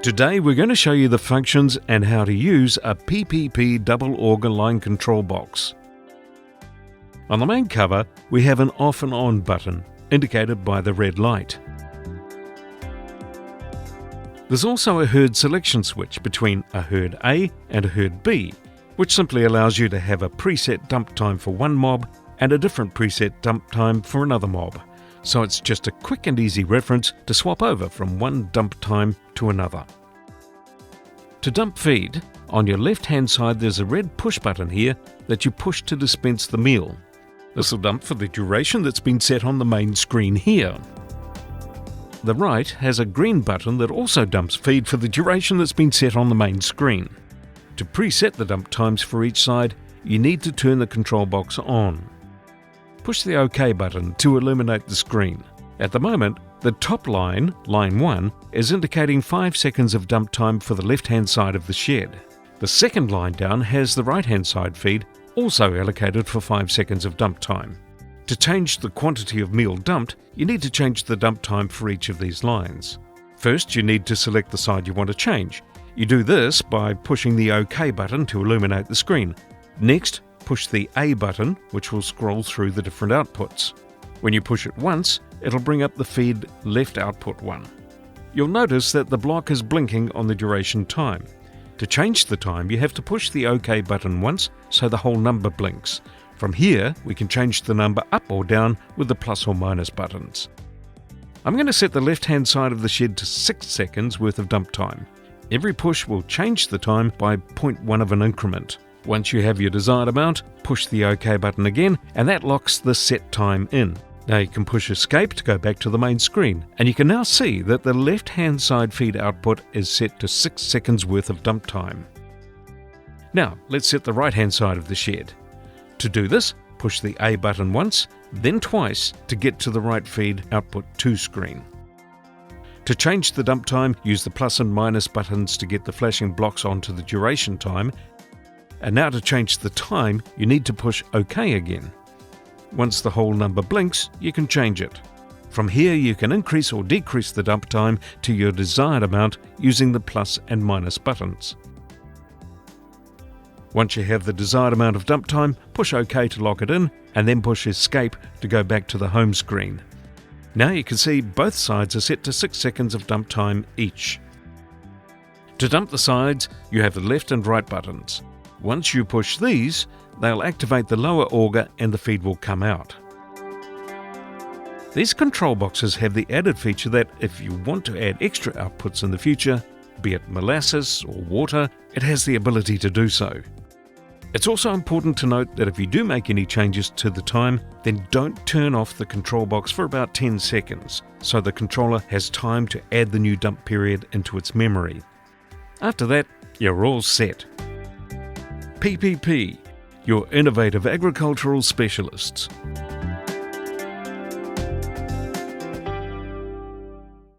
Today we're going to show you the functions and how to use a PPP double auger line control box. On the main cover, we have an off and on button, indicated by the red light. There's also a herd selection switch between a herd A and a herd B, which simply allows you to have a preset dump time for one mob and a different preset dump time for another mob. So it's just a quick and easy reference to swap over from one dump time to another. To dump feed, on your left hand side there's a red push button here that you push to dispense the meal. This will dump for the duration that's been set on the main screen here. The right has a green button that also dumps feed for the duration that's been set on the main screen. To preset the dump times for each side, you need to turn the control box on. Push the OK button to illuminate the screen. At the moment, the top line, line 1, is indicating 5 seconds of dump time for the left-hand side of the shed. The second line down has the right-hand side feed, also allocated for 5 seconds of dump time. To change the quantity of meal dumped, you need to change the dump time for each of these lines. First, you need to select the side you want to change. You do this by pushing the OK button to illuminate the screen. Next, push the A button, which will scroll through the different outputs. When you push it once, it'll bring up the feed left output 1. You'll notice that the block is blinking on the duration time. To change the time, you have to push the OK button once so the whole number blinks. From here, we can change the number up or down with the plus or minus buttons. I'm going to set the left-hand side of the shed to 6 seconds worth of dump time. Every push will change the time by 0.1 of an increment. Once you have your desired amount, push the OK button again, and that locks the set time in. Now you can push Escape to go back to the main screen, and you can now see that the left-hand side feed output is set to 6 seconds worth of dump time. Now let's set the right-hand side of the shed. To do this, push the A button once, then twice to get to the right feed output 2 screen. To change the dump time, use the plus and minus buttons to get the flashing blocks onto the duration time. And now to change the time, you need to push OK again. Once the whole number blinks, you can change it. From here, you can increase or decrease the dump time to your desired amount using the plus and minus buttons. Once you have the desired amount of dump time, push OK to lock it in, and then push Escape to go back to the home screen. Now you can see both sides are set to 6 seconds of dump time each. To dump the sides, you have the left and right buttons. Once you push these, they'll activate the lower auger and the feed will come out. These control boxes have the added feature that if you want to add extra outputs in the future, be it molasses or water, it has the ability to do so. It's also important to note that if you do make any changes to the time, then don't turn off the control box for about 10 seconds, so the controller has time to add the new dump period into its memory. After that, you're all set. PPP, your innovative agricultural specialists.